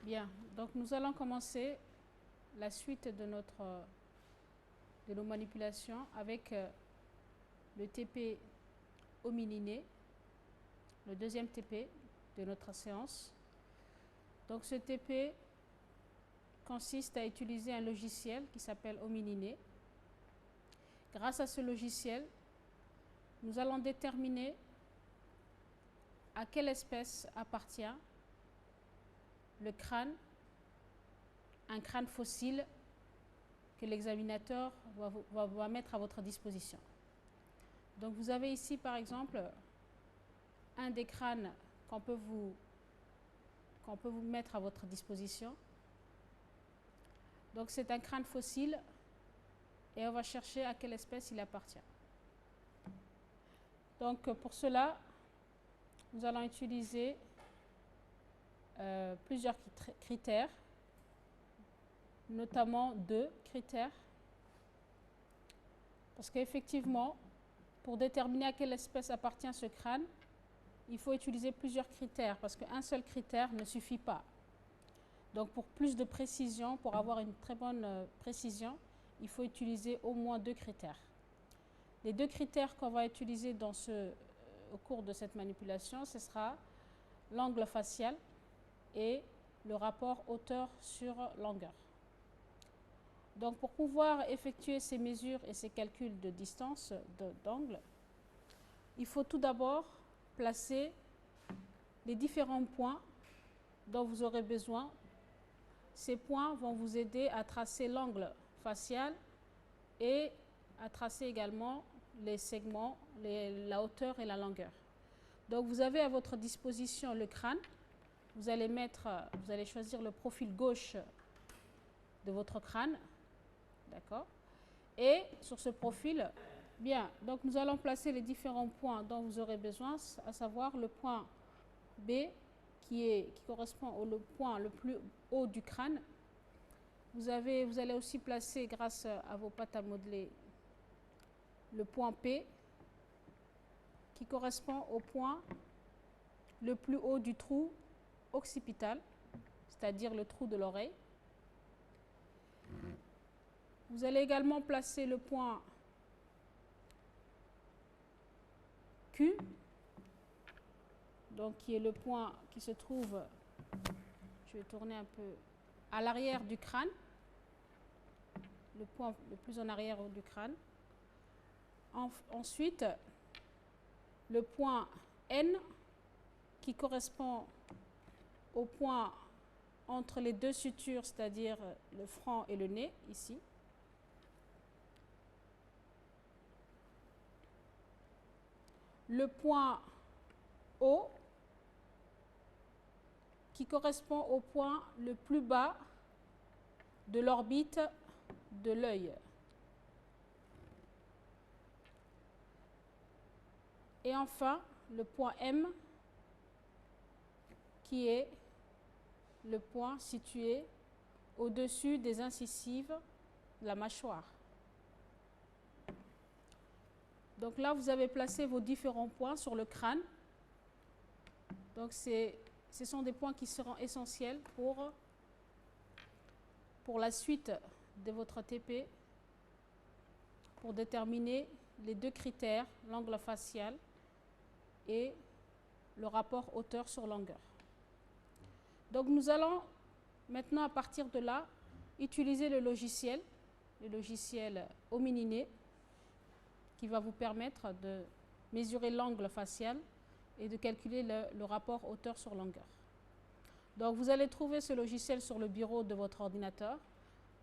Bien, donc nous allons commencer la suite de nos manipulations avec le TP homininé, le deuxième TP de notre séance. Donc ce TP consiste à utiliser un logiciel qui s'appelle homininé. Grâce à ce logiciel, nous allons déterminer à quelle espèce appartient le crâne, un crâne fossile que l'examinateur va mettre à votre disposition. Donc vous avez ici par exemple un des crânes qu'on peut vous mettre à votre disposition. Donc c'est un crâne fossile et on va chercher à quelle espèce il appartient. Donc pour cela, nous allons utiliser plusieurs critères, notamment 2 critères, parce qu'effectivement, pour déterminer à quelle espèce appartient ce crâne, il faut utiliser plusieurs critères, parce qu'un seul critère ne suffit pas. Donc pour plus de précision, pour avoir une très bonne précision, il faut utiliser au moins 2 critères. Les 2 critères qu'on va utiliser au cours de cette manipulation, ce sera l'angle facial et le rapport hauteur sur longueur. Donc pour pouvoir effectuer ces mesures et ces calculs de distance d'angle, il faut tout d'abord placer les différents points dont vous aurez besoin. Ces points vont vous aider à tracer l'angle facial et à tracer également les segments, la hauteur et la longueur. Donc vous avez à votre disposition le crâne. Vous allez choisir le profil gauche de votre crâne, d'accord? Et sur ce profil, bien, donc nous allons placer les différents points dont vous aurez besoin, à savoir le point B qui correspond au point le plus haut du crâne. Vous allez aussi placer, grâce à vos pâtes à modeler, le point P qui correspond au point le plus haut du trou occipital, c'est-à-dire le trou de l'oreille. Vous allez également placer le point Q, donc qui est le point qui se trouve, je vais tourner un peu, à l'arrière du crâne, le point le plus en arrière du crâne. Ensuite, le point N qui correspond au point entre les 2 sutures, c'est-à-dire le front et le nez, ici. Le point O qui correspond au point le plus bas de l'orbite de l'œil. Et enfin, le point M qui est le point situé au-dessus des incisives de la mâchoire. Donc là, vous avez placé vos différents points sur le crâne. Donc ce sont des points qui seront essentiels pour la suite de votre TP, pour déterminer les 2 critères, l'angle facial et le rapport hauteur sur longueur. Donc nous allons maintenant, à partir de là, utiliser le logiciel homininé, qui va vous permettre de mesurer l'angle facial et de calculer le rapport hauteur sur longueur. Donc vous allez trouver ce logiciel sur le bureau de votre ordinateur.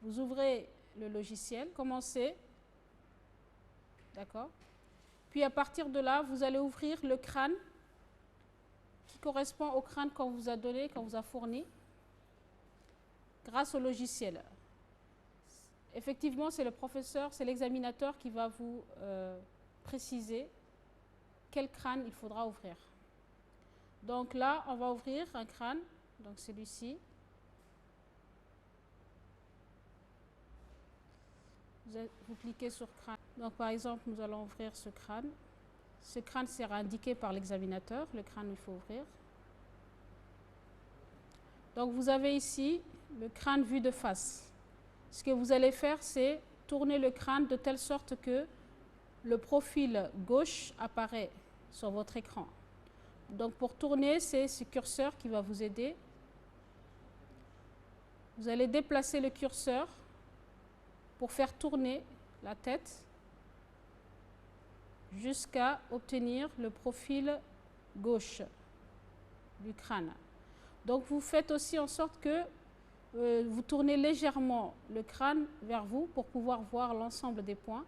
Vous ouvrez le logiciel, commencez, d'accord? Puis à partir de là, vous allez ouvrir le crâne qui correspond au crâne qu'on vous a donné, qu'on vous a fourni, grâce au logiciel. Effectivement, c'est le professeur, c'est l'examinateur qui va vous préciser quel crâne il faudra ouvrir. Donc là, on va ouvrir un crâne, donc celui-ci. Vous cliquez sur crâne. Donc par exemple, nous allons ouvrir ce crâne. Ce crâne sera indiqué par l'examinateur, le crâne il faut ouvrir. Donc vous avez ici le crâne vu de face. Ce que vous allez faire, c'est tourner le crâne de telle sorte que le profil gauche apparaît sur votre écran. Donc pour tourner, c'est ce curseur qui va vous aider. Vous allez déplacer le curseur pour faire tourner la tête jusqu'à obtenir le profil gauche du crâne. Donc vous faites aussi en sorte que vous tournez légèrement le crâne vers vous pour pouvoir voir l'ensemble des points.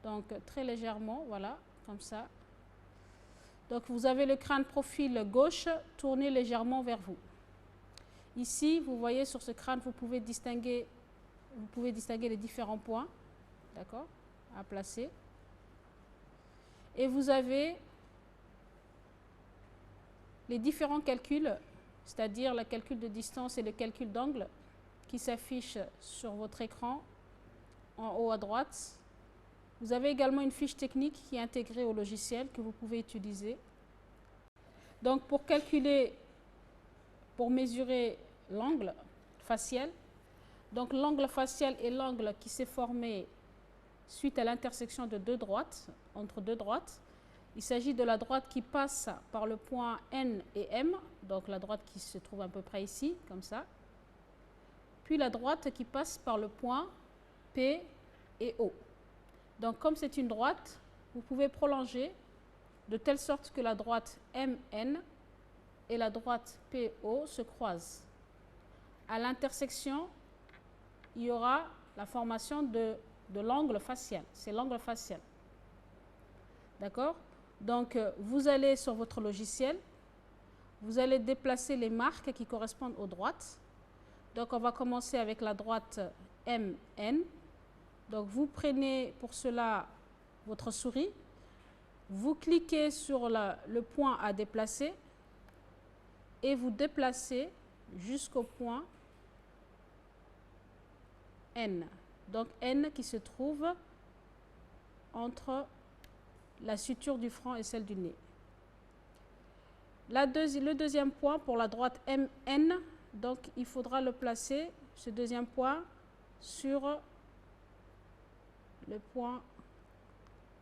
Donc très légèrement, voilà, comme ça. Donc vous avez le crâne profil gauche tourné légèrement vers vous. Ici, vous voyez sur ce crâne, vous pouvez distinguer les différents points, d'accord, à placer. Et vous avez les différents calculs, c'est-à-dire le calcul de distance et le calcul d'angle qui s'affichent sur votre écran en haut à droite. Vous avez également une fiche technique qui est intégrée au logiciel que vous pouvez utiliser. Donc pour mesurer l'angle facial, donc l'angle facial est l'angle qui s'est formé suite à l'intersection de deux droites, entre deux droites. Il s'agit de la droite qui passe par le point N et M, donc la droite qui se trouve à peu près ici, comme ça. Puis la droite qui passe par le point P et O. Donc comme c'est une droite, vous pouvez prolonger de telle sorte que la droite MN et la droite PO se croisent. À l'intersection, il y aura la formation de l'angle facial. C'est l'angle facial. D'accord? Donc, vous allez sur votre logiciel, vous allez déplacer les marques qui correspondent aux droites. Donc, on va commencer avec la droite MN. Donc, vous prenez pour cela votre souris, vous cliquez sur le point à déplacer et vous déplacez jusqu'au point N. Donc N qui se trouve entre la suture du front et celle du nez. Le deuxième point pour la droite MN, donc il faudra le placer, ce deuxième point, sur le point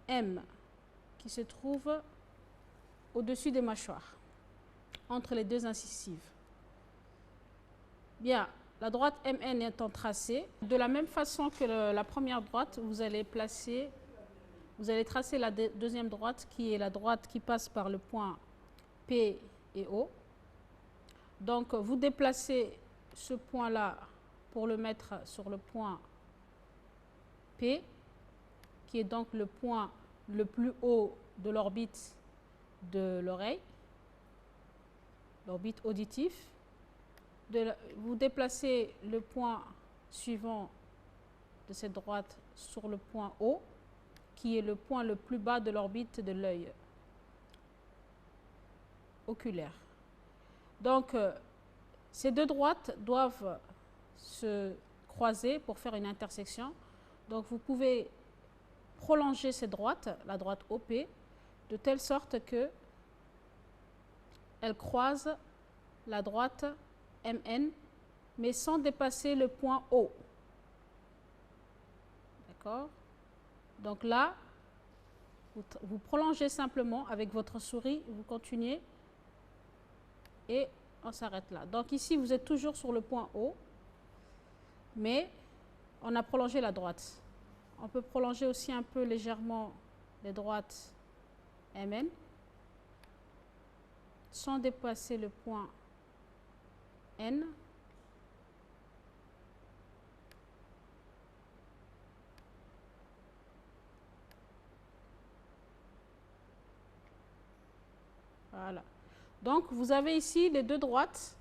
M qui se trouve au-dessus des mâchoires, entre les deux incisives. Bien, la droite MN étant tracée, de la même façon que la première droite, vous allez tracer la deuxième droite qui est la droite qui passe par le point P et O. Donc vous déplacez ce point-là pour le mettre sur le point P, qui est donc le point le plus haut de l'orbite de l'oreille, l'orbite auditive. Vous déplacez le point suivant de cette droite sur le point O, qui est le point le plus bas de l'orbite de l'œil oculaire. Donc, ces deux droites doivent se croiser pour faire une intersection. Donc, vous pouvez prolonger cette droite, la droite OP, de telle sorte que elle croise la droite MN, mais sans dépasser le point O. D'accord? Donc là, vous prolongez simplement avec votre souris, vous continuez et on s'arrête là. Donc ici, vous êtes toujours sur le point O, mais on a prolongé la droite. On peut prolonger aussi un peu légèrement les droites MN sans dépasser le point N. Voilà. Donc, vous avez ici les deux droites.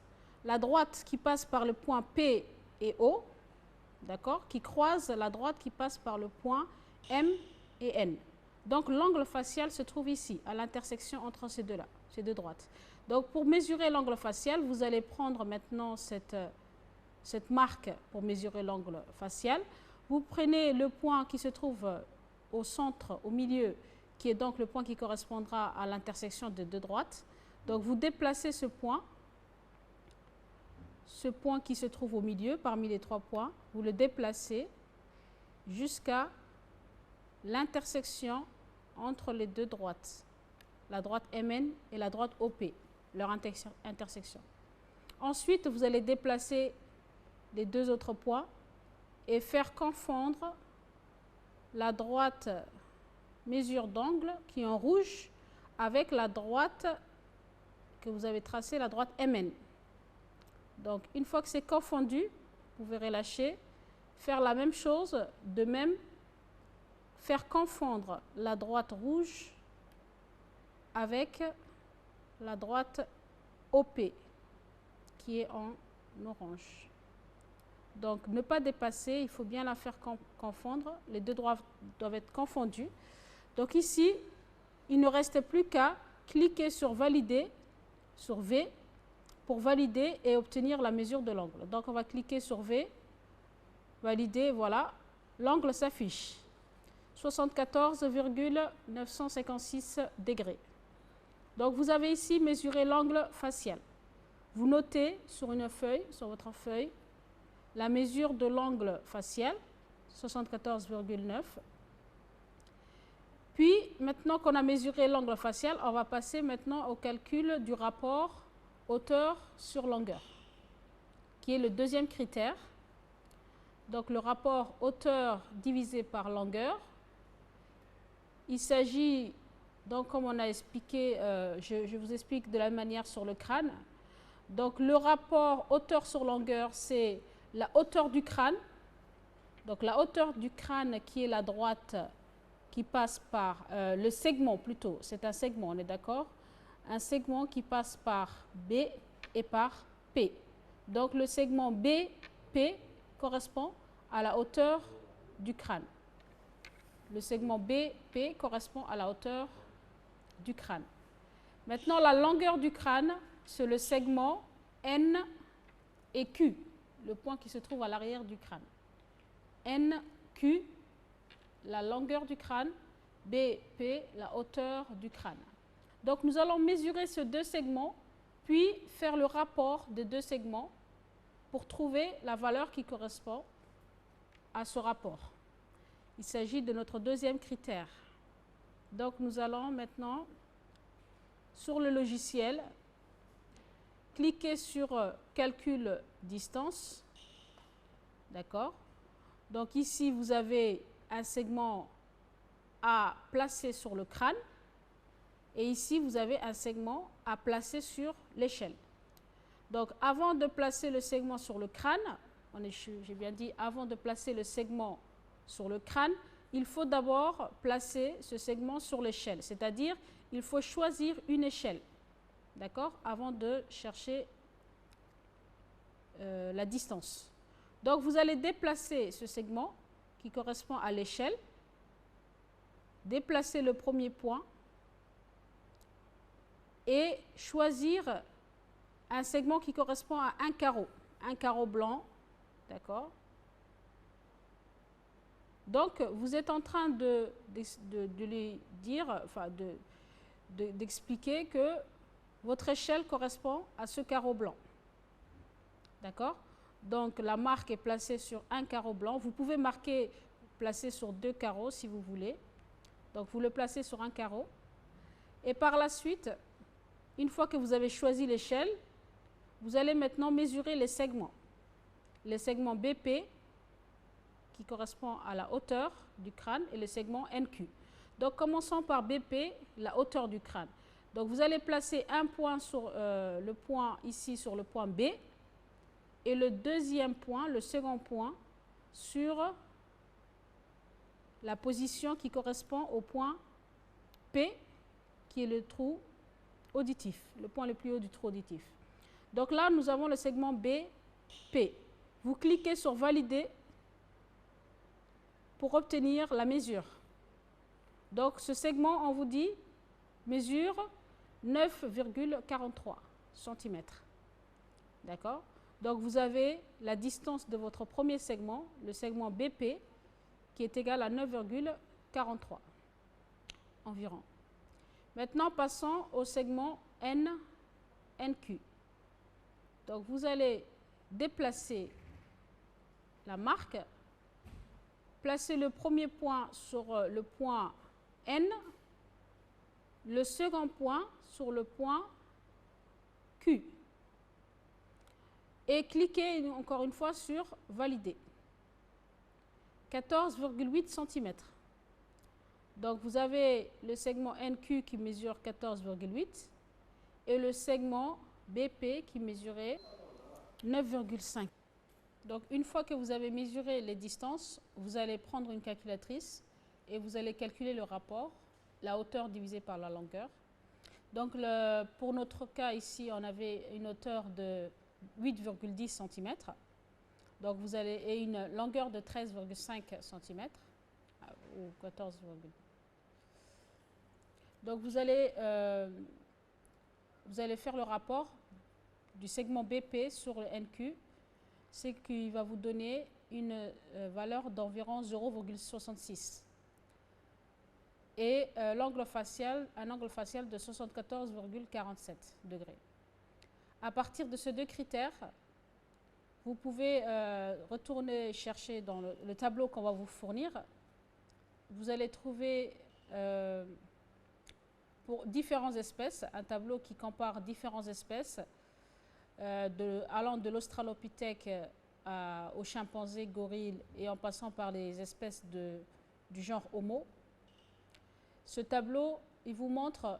La droite qui passe par le point P et O, d'accord, qui croise la droite qui passe par le point M et N. Donc, l'angle facial se trouve ici, à l'intersection entre ces deux-là, ces deux droites. Donc, pour mesurer l'angle facial, vous allez prendre maintenant cette marque pour mesurer l'angle facial. Vous prenez le point qui se trouve au centre, au milieu, qui est donc le point qui correspondra à l'intersection de deux droites. Donc, vous déplacez ce point ce point qui se trouve au milieu, parmi les 3 points, vous le déplacez jusqu'à l'intersection entre les 2 droites, la droite MN et la droite OP, leur intersection. Ensuite, vous allez déplacer les 2 autres points et faire confondre la droite mesure d'angle qui est en rouge avec la droite que vous avez tracée, la droite MN. Donc, une fois que c'est confondu, vous pouvez relâcher, faire la même chose, de même, faire confondre la droite rouge avec la droite OP qui est en orange. Donc, ne pas dépasser, il faut bien la faire confondre. Les 2 doivent être confondus. Donc ici, il ne reste plus qu'à cliquer sur Valider, sur V, pour valider et obtenir la mesure de l'angle. Donc on va cliquer sur V, valider, voilà, l'angle s'affiche. 74,956 degrés. Donc vous avez ici mesuré l'angle facial. Vous notez sur une feuille, sur votre feuille, la mesure de l'angle facial, 74,9. Puis, maintenant qu'on a mesuré l'angle facial, on va passer maintenant au calcul du rapport hauteur sur longueur, qui est le 2e critère. Donc, le rapport hauteur divisé par longueur. Il s'agit, donc comme on a expliqué, je vous explique de la même manière sur le crâne. Donc, le rapport hauteur sur longueur, c'est la hauteur du crâne. Donc, la hauteur du crâne qui est la droite qui passe par le segment plutôt, c'est un segment, on est d'accord? Un segment qui passe par B et par P. Donc le segment BP correspond à la hauteur du crâne. Le segment BP correspond à la hauteur du crâne. Maintenant, la longueur du crâne, c'est le segment N et Q, le point qui se trouve à l'arrière du crâne. NQ, la longueur du crâne, BP, la hauteur du crâne. Donc nous allons mesurer ces 2 segments, puis faire le rapport des 2 segments pour trouver la valeur qui correspond à ce rapport. Il s'agit de notre 2e critère. Donc nous allons maintenant, sur le logiciel, cliquer sur calcul distance. D'accord? Donc ici, vous avez un segment à placer sur le crâne et ici, vous avez un segment à placer sur l'échelle. Donc, avant de placer le segment sur le crâne, j'ai bien dit avant de placer le segment sur le crâne, il faut d'abord placer ce segment sur l'échelle, c'est-à-dire il faut choisir une échelle, d'accord, avant de chercher la distance. Donc, vous allez déplacer ce segment qui correspond à l'échelle, déplacer le premier point et choisir un segment qui correspond à un carreau blanc, d'accord. Donc, vous êtes en train de lui dire, enfin, d'expliquer que votre échelle correspond à ce carreau blanc, d'accord. Donc, la marque est placée sur un carreau blanc. Vous pouvez placer sur 2 carreaux si vous voulez. Donc, vous le placez sur un carreau. Et par la suite, une fois que vous avez choisi l'échelle, vous allez maintenant mesurer les segments. Le segment BP, qui correspond à la hauteur du crâne, et le segment NQ. Donc, commençons par BP, la hauteur du crâne. Donc, vous allez placer un point sur le point ici, sur le point B, et le deuxième point, le second point, sur la position qui correspond au point P, qui est le trou auditif, le point le plus haut du trou auditif. Donc là, nous avons le segment BP. Vous cliquez sur Valider pour obtenir la mesure. Donc ce segment, on vous dit, mesure 9,43 cm. D'accord? Donc vous avez la distance de votre premier segment, le segment BP, qui est égal à 9,43 environ. Maintenant, passons au segment NQ. Donc vous allez déplacer la marque, placer le premier point sur le point N, le second point sur le point Q. Et cliquez encore une fois sur Valider. 14,8 cm. Donc vous avez le segment NQ qui mesure 14,8 et le segment BP qui mesurait 9,5. Donc une fois que vous avez mesuré les distances, vous allez prendre une calculatrice et vous allez calculer le rapport, la hauteur divisée par la longueur. Donc pour notre cas ici, on avait une hauteur de 8,10 cm. Donc vous allez, et une longueur de 13,5 cm ou 14. Donc vous allez faire le rapport du segment BP sur le NQ, c'est qu'il va vous donner une valeur d'environ 0,66 et un angle facial de 74,47 degrés. À partir de ces deux critères, vous pouvez retourner chercher dans le tableau qu'on va vous fournir. Vous allez trouver pour différentes espèces, un tableau qui compare différentes espèces, allant de l'australopithèque aux chimpanzés, gorilles et en passant par les espèces du genre Homo. Ce tableau, il vous montre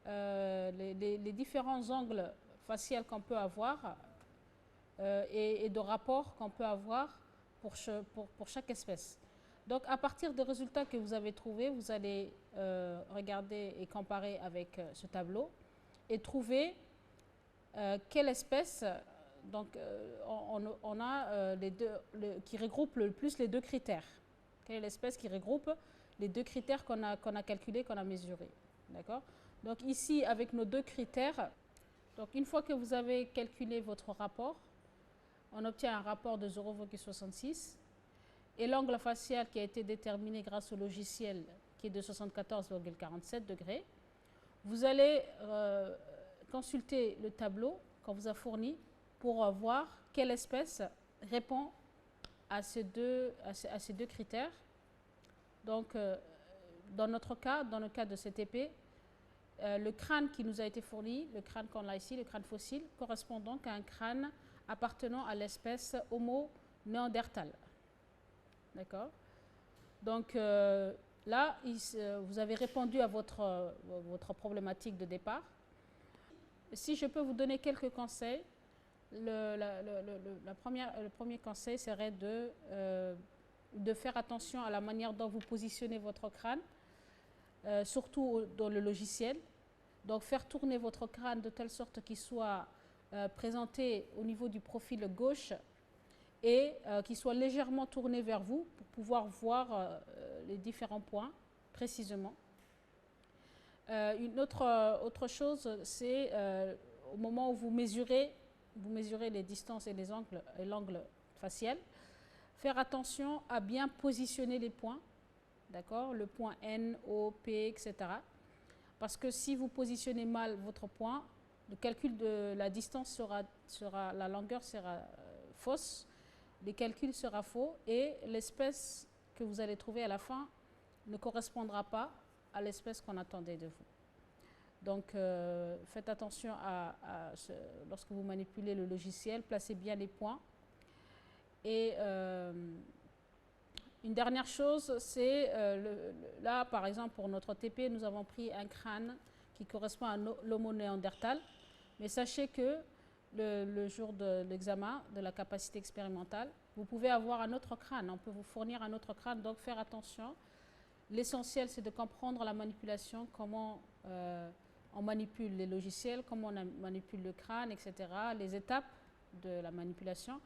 les différents angles faciaux qu'on peut avoir et de rapports qu'on peut avoir pour chaque espèce. Donc à partir des résultats que vous avez trouvés, vous allez regarder et comparer avec ce tableau et trouver quelle espèce, donc on a qui regroupe le plus les deux critères. Quelle est l'espèce qui regroupe les deux critères qu'on a calculés, qu'on a mesurés. D'accord? Donc ici, avec nos deux critères, donc une fois que vous avez calculé votre rapport, on obtient un rapport de 0,66 et l'angle facial qui a été déterminé grâce au logiciel qui est de 74,47 degrés. Vous allez consulter le tableau qu'on vous a fourni pour voir quelle espèce répond à ces deux critères. Donc, dans notre cas, dans le cas de CTP, le crâne qui nous a été fourni, le crâne qu'on a ici, le crâne fossile, correspond donc à un crâne appartenant à l'espèce Homo néandertal. D'accord? Donc là, vous avez répondu à votre problématique de départ. Si je peux vous donner quelques conseils, le premier conseil serait de faire attention à la manière dont vous positionnez votre crâne, surtout dans le logiciel. Donc faire tourner votre crâne de telle sorte qu'il soit présenté au niveau du profil gauche et qu'il soit légèrement tourné vers vous pour pouvoir voir les différents points précisément. Une autre chose, c'est au moment où vous mesurez les distances et les angles et l'angle facial, faire attention à bien positionner les points, d'accord, le point N, O, P, etc. Parce que si vous positionnez mal votre point, le calcul de la distance la longueur sera fausse, le calcul sera faux et l'espèce que vous allez trouver à la fin ne correspondra pas à l'espèce qu'on attendait de vous. Donc faites attention lorsque vous manipulez le logiciel, placez bien les points. Et une dernière chose, c'est là par exemple pour notre TP, nous avons pris un crâne qui correspond à l'Homo néandertal. Mais sachez que le jour de l'examen de la capacité expérimentale, vous pouvez avoir un autre crâne, on peut vous fournir un autre crâne, donc faire attention. L'essentiel, c'est de comprendre la manipulation, comment on manipule les logiciels, comment on manipule le crâne, etc., les étapes de la manipulation.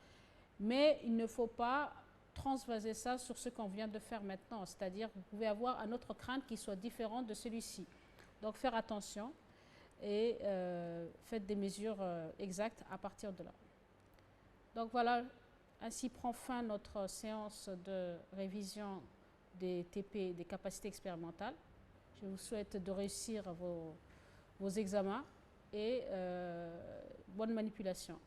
Mais il ne faut pas transvaser ça sur ce qu'on vient de faire maintenant, c'est-à-dire vous pouvez avoir un autre crâne qui soit différent de celui-ci. Donc faire attention et faites des mesures exactes à partir de là. Donc voilà, ainsi prend fin notre séance de révision des TP, des capacités expérimentales. Je vous souhaite de réussir vos examens et bonne manipulation.